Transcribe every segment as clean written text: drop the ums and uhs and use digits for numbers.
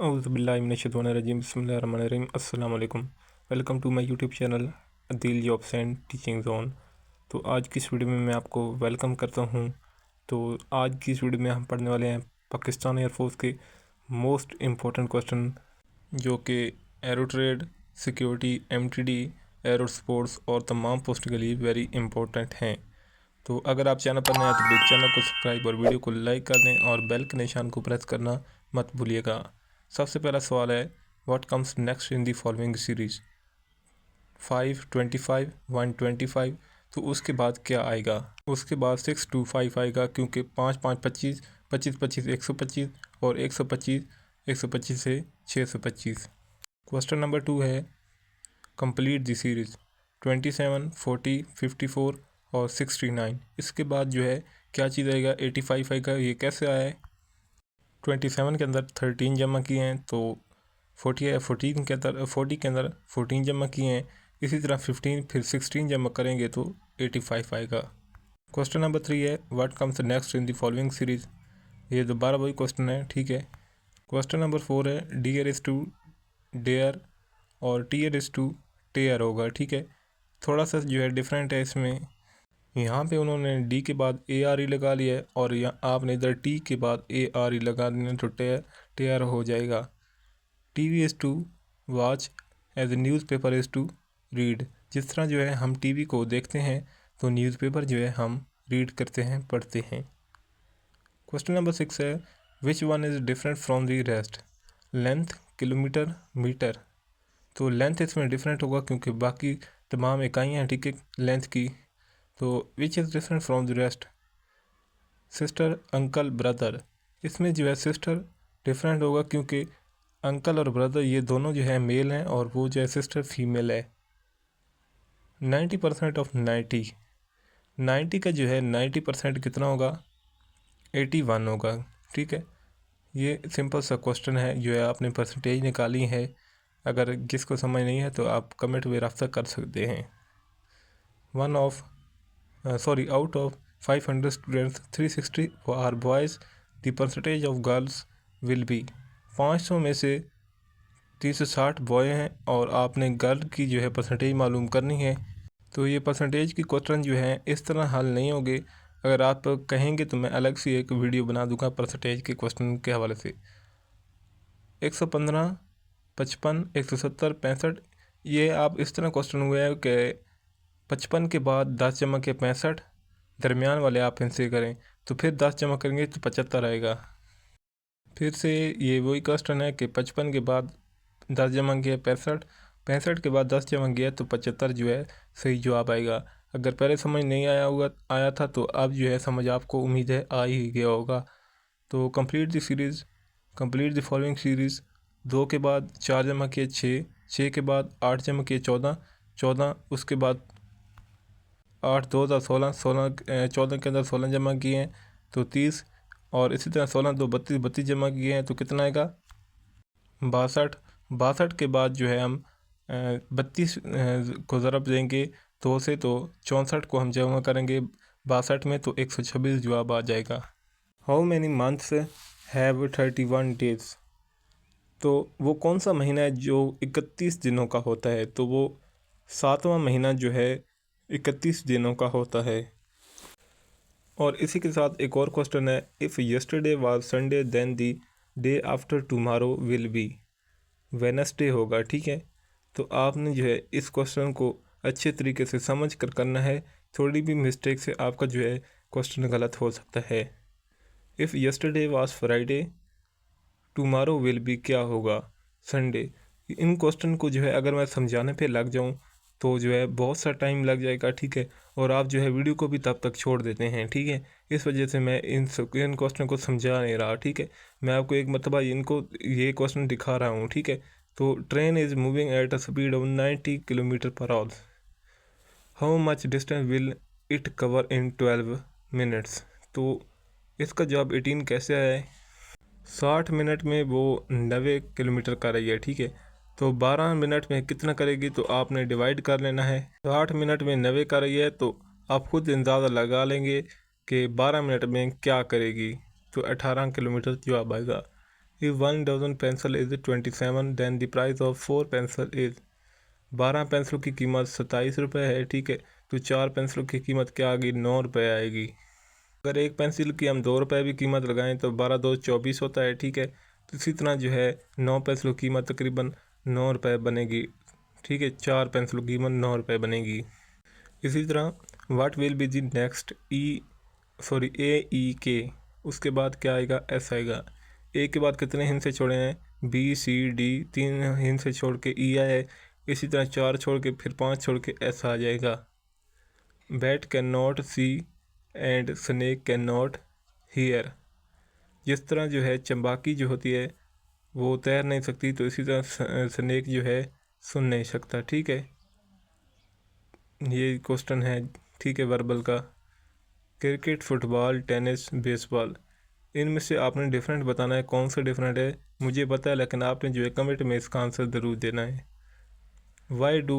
औज़ुबिल्लाहिमिनश्शैतानिर्रजीम बिस्मिल्लाहिर्रहमानिर्रहीम अस्सलाम वालेकुम। Welcome to my YouTube channel Adeel jobs and teaching zone. तो आज की इस वीडियो में मैं आपको वेलकम करता हूं। तो आज की इस वीडियो में हम पढ़ने वाले हैं पाकिस्तान एयरफोर्स के मोस्ट इम्पोर्टेंट क्वेश्चन, जो कि arrow trade, security, MTD, aero sports और तमाम पोस्ट के लिए वेरी इंपॉर्टेंट हैं। तो अगर आप चैनल पर नए हैं तो प्लीज़ चैनल को सब्सक्राइब और वीडियो को लाइक कर दें और बेल के निशान को प्रेस करना मत भूलिएगा। सबसे पहला सवाल है, what comes next in the following series? 5, 25, 125। तो उसके बाद क्या आएगा? उसके बाद 625 आएगा, क्योंकि 5, 5, 25, 25, 25, 125 और 125, 125 से 625। क्वेश्चन नंबर 2 है, कंप्लीट दी सीरीज़ 27, 40, 54 और 69। इसके बाद जो है क्या चीज़ आएगा? 85 आएगा। ये कैसे आया है? 27 के अंदर 13 जमा किए हैं, तो 14 के अंदर 14 जमा किए हैं। इसी तरह 15 फिर 16 जमा करेंगे तो 85 आएगा। क्वेश्चन नंबर 3 है, what comes next in the following series? ये दोबारा वही क्वेश्चन है, ठीक है। क्वेश्चन नंबर 4 है, डियर इज़ टू डेयर और टीयर इज़ टू टेयर होगा, ठीक है। थोड़ा सा जो है डिफरेंट है इसमें। यहाँ पे उन्होंने डी के बाद ए आर ई लगा लिया है और यहाँ आपने इधर टी के बाद ए आर ई लगा देना, तो टेयर हो जाएगा। TV is to watch as a newspaper is to read. जिस तरह जो है हम टीवी को देखते हैं तो न्यूज़पेपर जो है हम रीड करते हैं, पढ़ते हैं। क्वेश्चन नंबर 6 है, which one is different from the rest? Length, kilometre, metre. तो लेंथ इसमें डिफरेंट होगा क्योंकि बाकी तमाम इकाइयाँ हैं, ठीक है, लेंथ की। तो which is different from the rest? Sister, uncle, brother. इसमें जो है सिस्टर डिफरेंट होगा क्योंकि अंकल और ब्रदर ये दोनों जो है मेल हैं और वो जो है सिस्टर फीमेल है। 90% ऑफ 90 का जो है 90% कितना होगा? 81 होगा, ठीक है। ये सिंपल सा क्वेश्चन है, जो है आपने परसेंटेज निकाली है। अगर जिसको समझ नहीं है तो आप कमेंट में रास्ता कर सकते हैं। Out of 500 students 360 are boys, the percentage of girls will be. 500 में से 360 बॉय हैं और आपने गर्ल की जो है परसेंटेज मालूम करनी है। तो ये परसेंटेज की क्वेश्चन जो है इस तरह हल नहीं होंगे। अगर आप कहेंगे तो मैं अलग से एक वीडियो बना दूंगा परसेंटेज के क्वेश्चन के हवाले से। 115, 55, 170, 65। ये आप इस तरह क्वेश्चन हुए है कि 55 के बाद 10 जमा के 65, दरमियान वाले आप इनसे करें तो फिर 10 जमा करेंगे तो 75 आएगा। फिर से ये वही क्वेश्चन है कि 55 के बाद 10 जमा किया 65, 65 के बाद 10 जमा किया तो 75 जो है सही जवाब आएगा। अगर पहले समझ नहीं आया था तो अब जो है समझ आपको उम्मीद है आ ही गया होगा। तो complete the series, complete the following series. 2 के बाद 4 जमा किए 6, 6 के बाद 8 जमा किए 14, 14 उसके बाद 8, 2 हज़ार 16, 14 के अंदर 16 जमा किए हैं तो 30, और इसी तरह 16, 2, 32, 32 जमा किए हैं तो कितना आएगा? 62। 62 के बाद जो है हम 32 को ज़रब देंगे 2 से, तो 64 को हम जमा करेंगे 62 में तो 126 जवाब आ जाएगा। How many months have 31 days? तो वो कौन सा महीना है जो 31 दिनों का होता है? तो वो 7वां महीना जो है 31 दिनों का होता है। और इसी के साथ एक और क्वेश्चन है, if yesterday was Sunday then the day after tomorrow will be. Wednesday होगा, ठीक है। तो आपने जो है इस क्वेश्चन को अच्छे तरीके से समझ कर करना है। थोड़ी भी मिस्टेक से आपका जो है क्वेश्चन गलत हो सकता है। If yesterday was Friday, tomorrow will B क्या होगा? संडे। इन क्वेश्चन को जो है अगर मैं समझाने पे लग जाऊं तो जो है बहुत सा टाइम लग जाएगा, ठीक है। और आप जो है वीडियो को भी तब तक छोड़ देते हैं, ठीक है। इस वजह से मैं इन क्वेश्चन को समझा नहीं रहा, ठीक है। मैं आपको एक मरतबा इनको ये क्वेश्चन दिखा रहा हूँ, ठीक है। तो train is moving at a speed of 90 kilometre per hour. How much distance will it cover in 12 minutes? तो इसका जवाब 18 कैसे आया है? 60 मिनट में वो 90 किलोमीटर कर रही है, ठीक है। तो 12 मिनट में कितना करेगी? तो आपने डिवाइड कर लेना है। 60 मिनट में 90 कर रही है तो आप खुद अंदाज़ा लगा लेंगे कि 12 मिनट में क्या करेगी, तो 18 किलोमीटर जवाब आएगा। If 1 dozen pencil is 27 then the price of 4 pencil is. 12 पेंसिलों की कीमत 27 रुपये है, ठीक है। तो 4 पेंसिलों की कीमत क्या आ गई, 9 रुपये आएगी। अगर एक पेंसिल की हम 2 रुपये भी कीमत लगाएं तो 12 2 24 होता है, ठीक है। तो इसी तरह जो है 9 पेंसिलों की कीमत तकरीबन 9 रुपये बनेगी, ठीक है। 4 पेंसिलों की कीमत 9 रुपये बनेगी। इसी तरह what will be the next AEK, उसके बाद क्या आएगा, S आएगा। ए के बाद कितने हिंसे छोड़े हैं, BCD, 3 हिंसे छोड़ के E आया है। इसी तरह 4 छोड़ के फिर 5 छोड़ के S आ जाएगा। Bat can not see and snake can not hear. जिस तरह जो है चंबाकी जो होती है वो तैर नहीं सकती, तो इसी तरह स्नेक जो है सुन नहीं सकता, ठीक है। ये क्वेश्चन है, ठीक है, वर्बल का। क्रिकेट, फुटबॉल, टेनिस, बेसबॉल, इनमें से आपने डिफरेंट बताना है, कौन सा डिफरेंट है मुझे पता है, लेकिन आपने जो है कमेंट में इसका आंसर ज़रूर देना है। Why do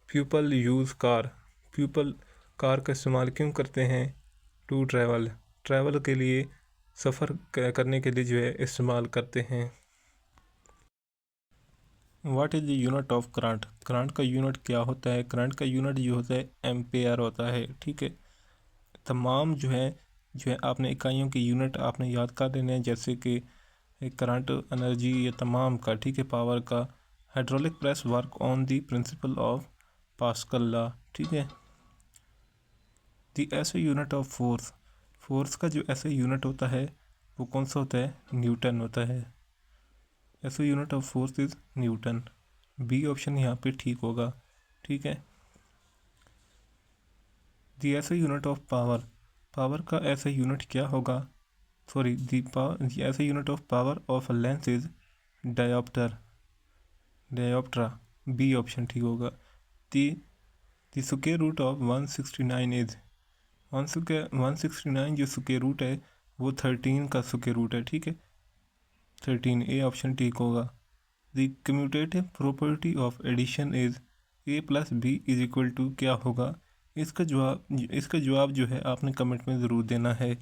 people use car, people car का इस्तेमाल क्यों करते हैं, टू ट्रैवल के लिए, सफ़र करने के लिए जो है इस्तेमाल करते हैं। What is the unit of current, current का यूनिट क्या होता है, करंट का यूनिट जो होता है एम्पेयर होता है, ठीक है। तमाम जो है आपने इकाइयों की यूनिट आपने याद कर लेने हैं, जैसे कि करंट, एनर्जी, ये तमाम का, ठीक है, पावर का। Hydraulic press work on the principle of pascal law, ठीक है। The SI unit of force, force का जो ऐसे यूनिट होता है वो कौन सा होता है, न्यूटन होता है। ऐसे unit of force is Newton. B option यहाँ पे ठीक होगा, ठीक है। The SI unit of power, power का ऐसा यूनिट क्या होगा, sorry the SI unit of power of lens is dioptre, dioptre. B option ठीक होगा। The square root of 169 is, 169 जो स्क्वायर रूट है वो 13 का स्क्वायर रूट है, ठीक है, 13। ए ऑप्शन ठीक होगा। The commutative property of addition is A + B = क्या होगा, इसका जवाब जो है आपने कमेंट में ज़रूर देना है।